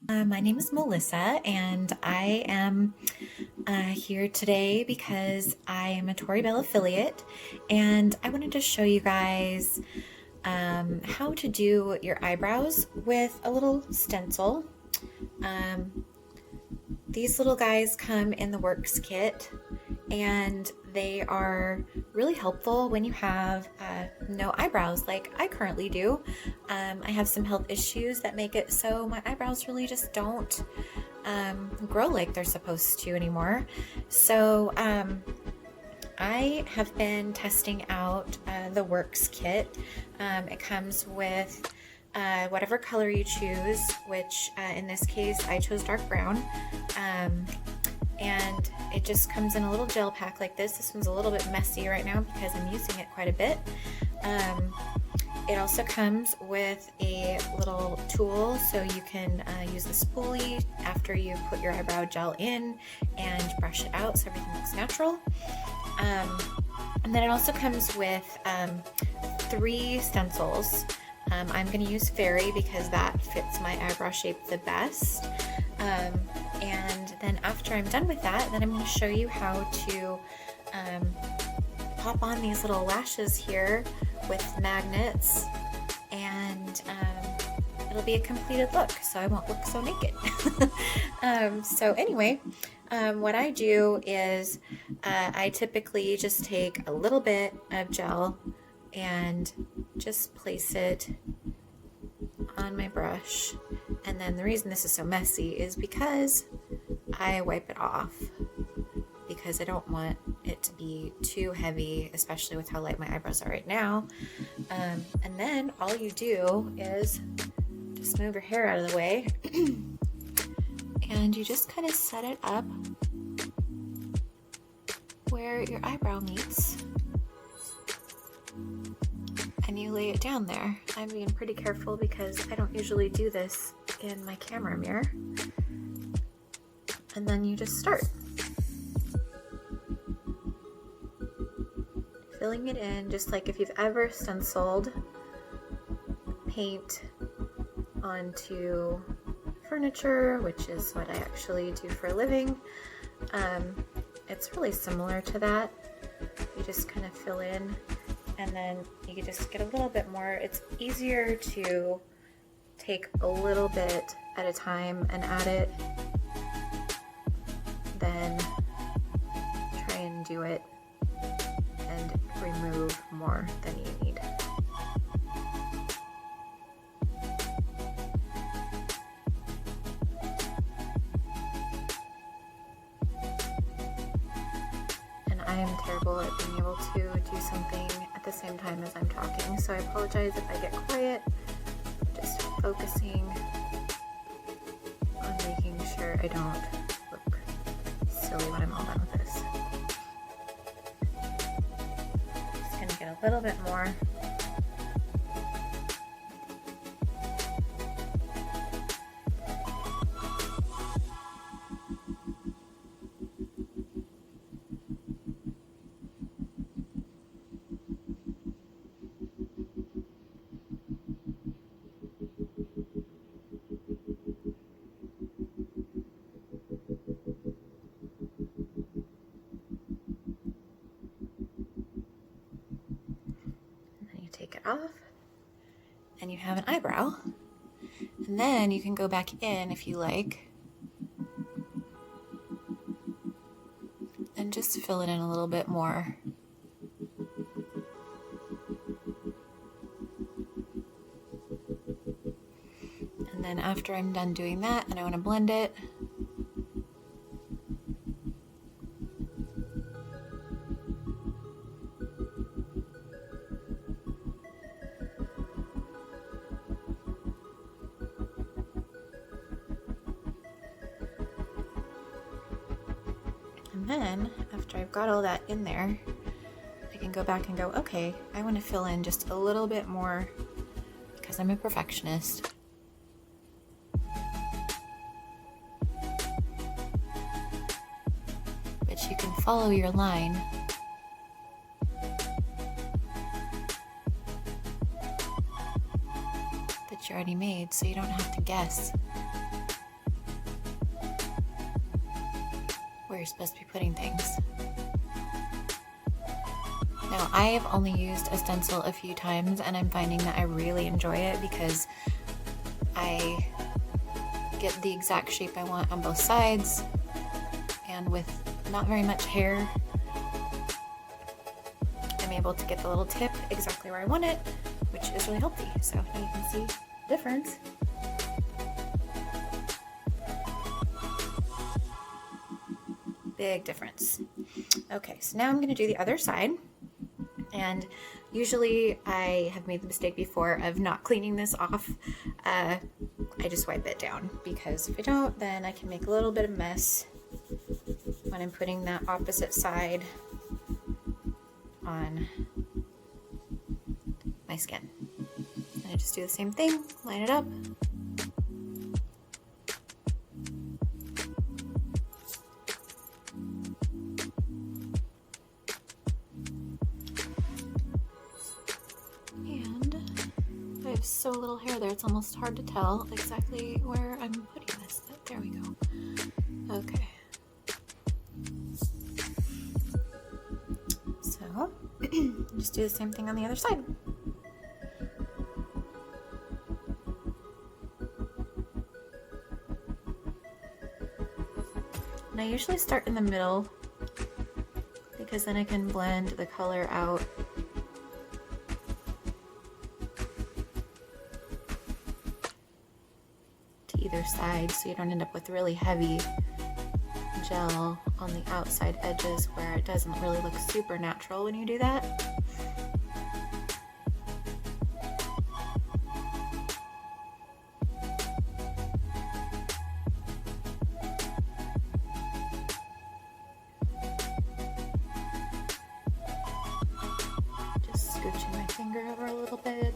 My name is Melissa, and I am here today because I am a Tori Belle affiliate, and I wanted to show you guys how to do your eyebrows with a little stencil. These little guys come in the Works kit, and they are really helpful when you have no eyebrows like I currently do. I have some health issues that make it so my eyebrows really just don't grow like they're supposed to anymore. So I have been testing out the Works kit. It comes with whatever color you choose, which in this case I chose dark brown. And it just comes in a little gel pack like this. This one's a little bit messy right now because I'm using it quite a bit. It also comes with a little tool so you can use the spoolie after you put your eyebrow gel in and brush it out so everything looks natural. And then it also comes with 3 stencils. I'm going to use Fairy because that fits my eyebrow shape the best. And then after I'm done with that, then I'm going to show you how to pop on these little lashes here with magnets, and it'll be a completed look, so I won't look so naked. So anyway, what I do is I typically just take a little bit of gel and just place it on my brush. And then the reason this is so messy is because I wipe it off, because I don't want it to be too heavy, especially with how light my eyebrows are right now. And then all you do is just move your hair out of the way and you just kind of set it up where your eyebrow meets, and you lay it down there. I'm being pretty careful because I don't usually do this in my camera mirror. And then you just start filling it in, just like if you've ever stenciled paint onto furniture, which is what I actually do for a living. It's really similar to that. You just kind of fill in, and then you can just get a little bit more. It's easier to take a little bit at a time and add it than try and do it and remove more than you need. And I am terrible at being able to do something at the same time as I'm talking, so I apologize if I get quiet. Just focusing on making sure I don't look silly when I'm all done with this. Just gonna get a little bit more. Take it off, and you have an eyebrow. And then you can go back in if you like and just fill it in a little bit more. And then after I'm done doing that, and I want to blend it, and then after I've got all that in there, I can go back and go, okay, I want to fill in just a little bit more because I'm a perfectionist. But you can follow your line you already made, so you don't have to guess where you're supposed to be putting things. Now, I have only used a stencil a few times, and I'm finding that I really enjoy it because I get the exact shape I want on both sides, and with not very much hair, I'm able to get the little tip exactly where I want it, which is really healthy. So now you can see the difference. Big difference. Okay, so now I'm going to do the other side. And usually I have made the mistake before of not cleaning this off. I just wipe it down, because if I don't, then I can make a little bit of mess when I'm putting that opposite side on my skin. And I just do the same thing, line it up. So little hair there, it's almost hard to tell exactly where I'm putting this. There we go. Okay. So, just do the same thing on the other side. And I usually start in the middle because then I can blend the color out. Either side, so you don't end up with really heavy gel on the outside edges where it doesn't really look super natural when you do that. Just scooching my finger over a little bit.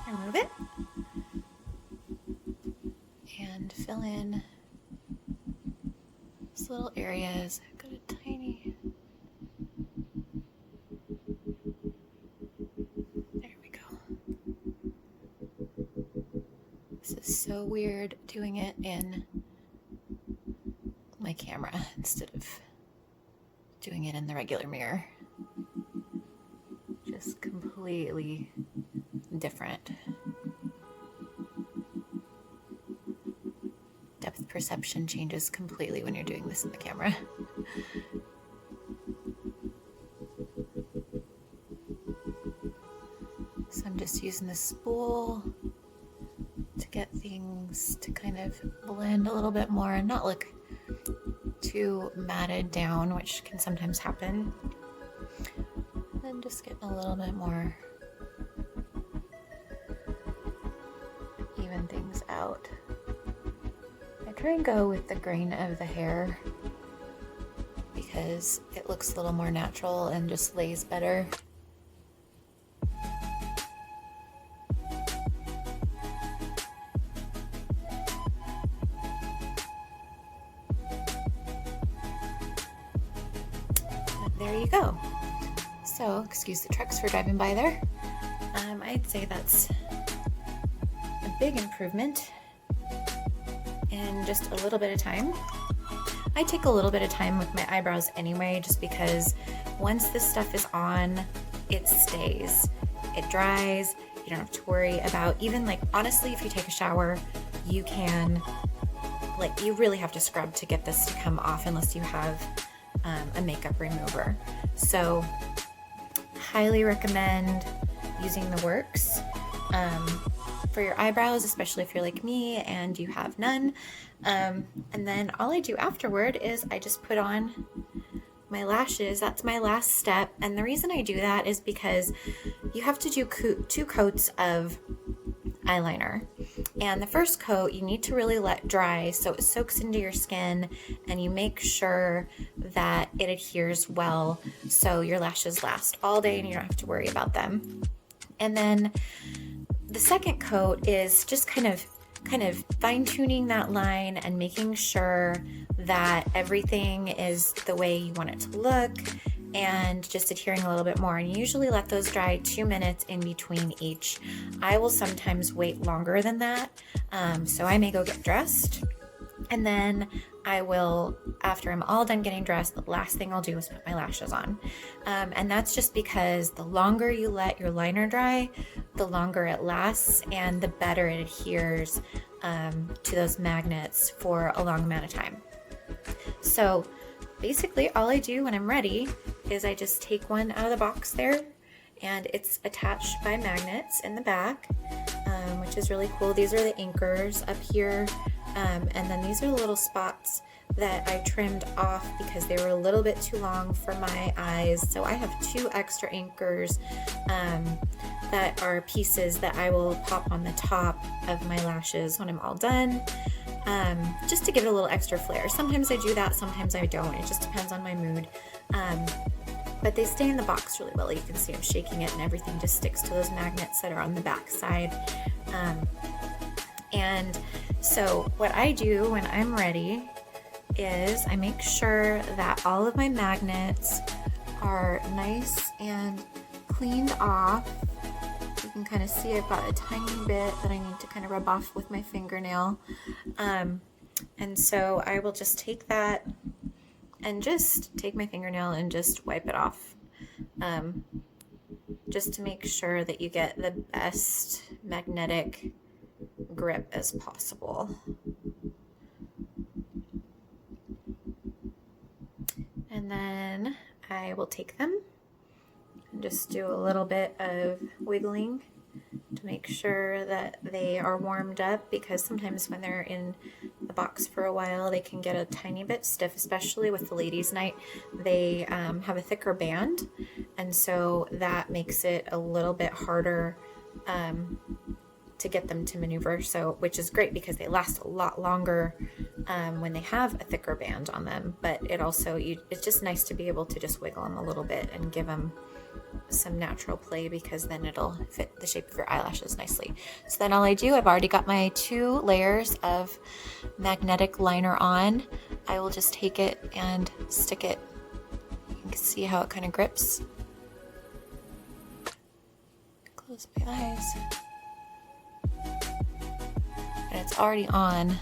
Remove it and fill in these little areas. I've got a tiny, there we go. This is so weird doing it in my camera instead of doing it in the regular mirror. Just completely different. Depth perception changes completely when you're doing this in the camera. So I'm just using the spool to get things to kind of blend a little bit more and not look too matted down, which can sometimes happen. And then just getting a little bit more even things out. I try and go with the grain of the hair because it looks a little more natural and just lays better. There you go. So, excuse the trucks for driving by there. I'd say that's a big improvement in just a little bit of time. I take a little bit of time with my eyebrows anyway, just because once this stuff is on, it stays. It dries. You don't have to worry about, even like, honestly, if you take a shower, you can, like, you really have to scrub to get this to come off unless you have a makeup remover. So highly recommend using the works for your eyebrows, especially if you're like me and you have none. And then all I do afterward is I just put on my lashes. That's my last step. And the reason I do that is because you have to do 2 coats of eyeliner. And the first coat you need to really let dry so it soaks into your skin, and you make sure that it adheres well so your lashes last all day and you don't have to worry about them. And then the second coat is just kind of fine-tuning that line and making sure that everything is the way you want it to look, and just adhering a little bit more. And you usually let those dry 2 minutes in between each. I will sometimes wait longer than that, so I may go get dressed, and then I will, after I'm all done getting dressed, the last thing I'll do is put my lashes on. And that's just because the longer you let your liner dry, the longer it lasts and the better it adheres to those magnets for a long amount of time. So basically all I do when I'm ready is I just take one out of the box there, and it's attached by magnets in the back, which is really cool. These are the anchors up here. And then these are the little spots that I trimmed off because they were a little bit too long for my eyes. So I have 2 extra anchors that are pieces that I will pop on the top of my lashes when I'm all done, just to give it a little extra flair. Sometimes I do that, sometimes I don't. It just depends on my mood. But they stay in the box really well. You can see I'm shaking it and everything just sticks to those magnets that are on the back side. And so what I do when I'm ready is I make sure that all of my magnets are nice and cleaned off. You can kind of see I've got a tiny bit that I need to kind of rub off with my fingernail. And so I will just take that and just take my fingernail and just wipe it off. Just to make sure that you get the best magnetic grip as possible. And then I will take them and just do a little bit of wiggling to make sure that they are warmed up, because sometimes when they're in the box for a while they can get a tiny bit stiff, especially with the ladies' night. They have a thicker band, and so that makes it a little bit harder to get them to maneuver, so which is great because they last a lot longer when they have a thicker band on them. But it also, it's just nice to be able to just wiggle them a little bit and give them some natural play, because then it'll fit the shape of your eyelashes nicely. So then all I do, I've already got my 2 layers of magnetic liner on. I will just take it and stick it. You can see how it kind of grips. Close my eyes. And it's already on.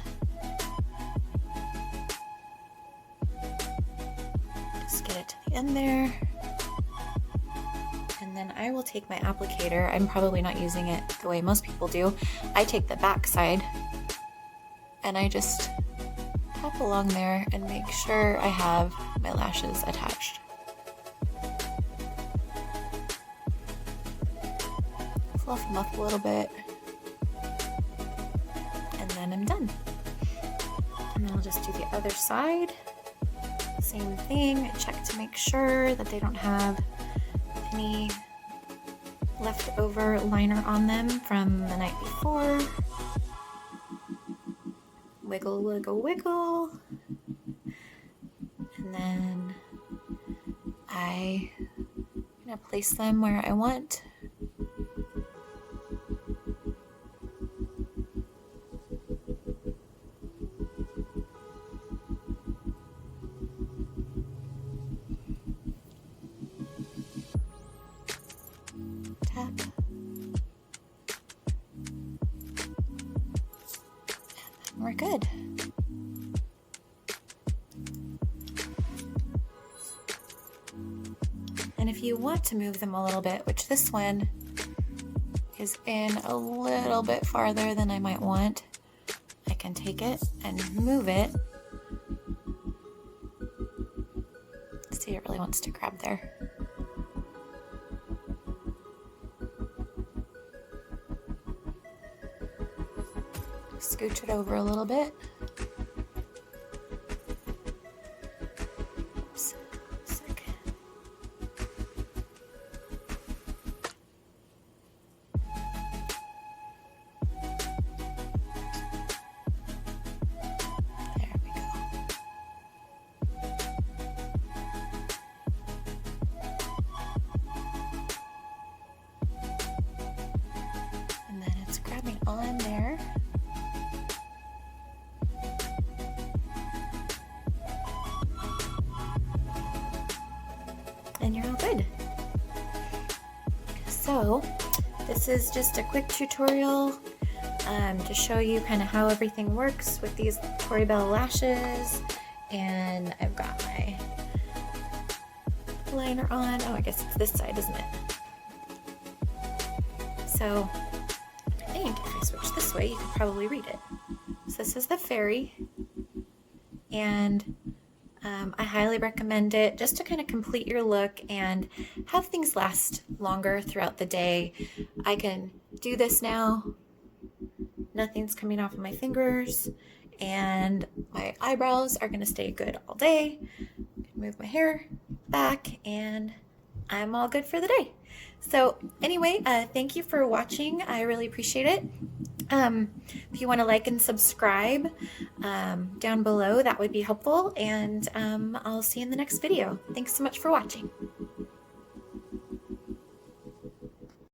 Just get it to the end there. And then I will take my applicator. I'm probably not using it the way most people do. I take the back side and I just tap along there and make sure I have my lashes attached. Fluff them up a little bit. And I'm done. And then I'll just do the other side. Same thing, check to make sure that they don't have any leftover liner on them from the night before. Wiggle, wiggle, wiggle. And then I'm gonna place them where I want. Tap. And we're good. And if you want to move them a little bit, which this one is in a little bit farther than I might want, I can take it and move it. See, it really wants to grab there. Scooch it over a little bit. Oops, sick. There we go. and you're all good. So this is just a quick tutorial to show you kind of how everything works with these Tori Belle lashes. And I've got my liner on. Oh, I guess it's this side, isn't it? So I think if I switch this way, you can probably read it. So this is the fairy, and I highly recommend it just to kind of complete your look and have things last longer throughout the day. I can do this now. Nothing's coming off of my fingers, and my eyebrows are going to stay good all day. Move my hair back, and I'm all good for the day. So anyway, thank you for watching. I really appreciate it. If you want to like and subscribe down below, that would be helpful, and I'll see you in the next video. Thanks so much for watching.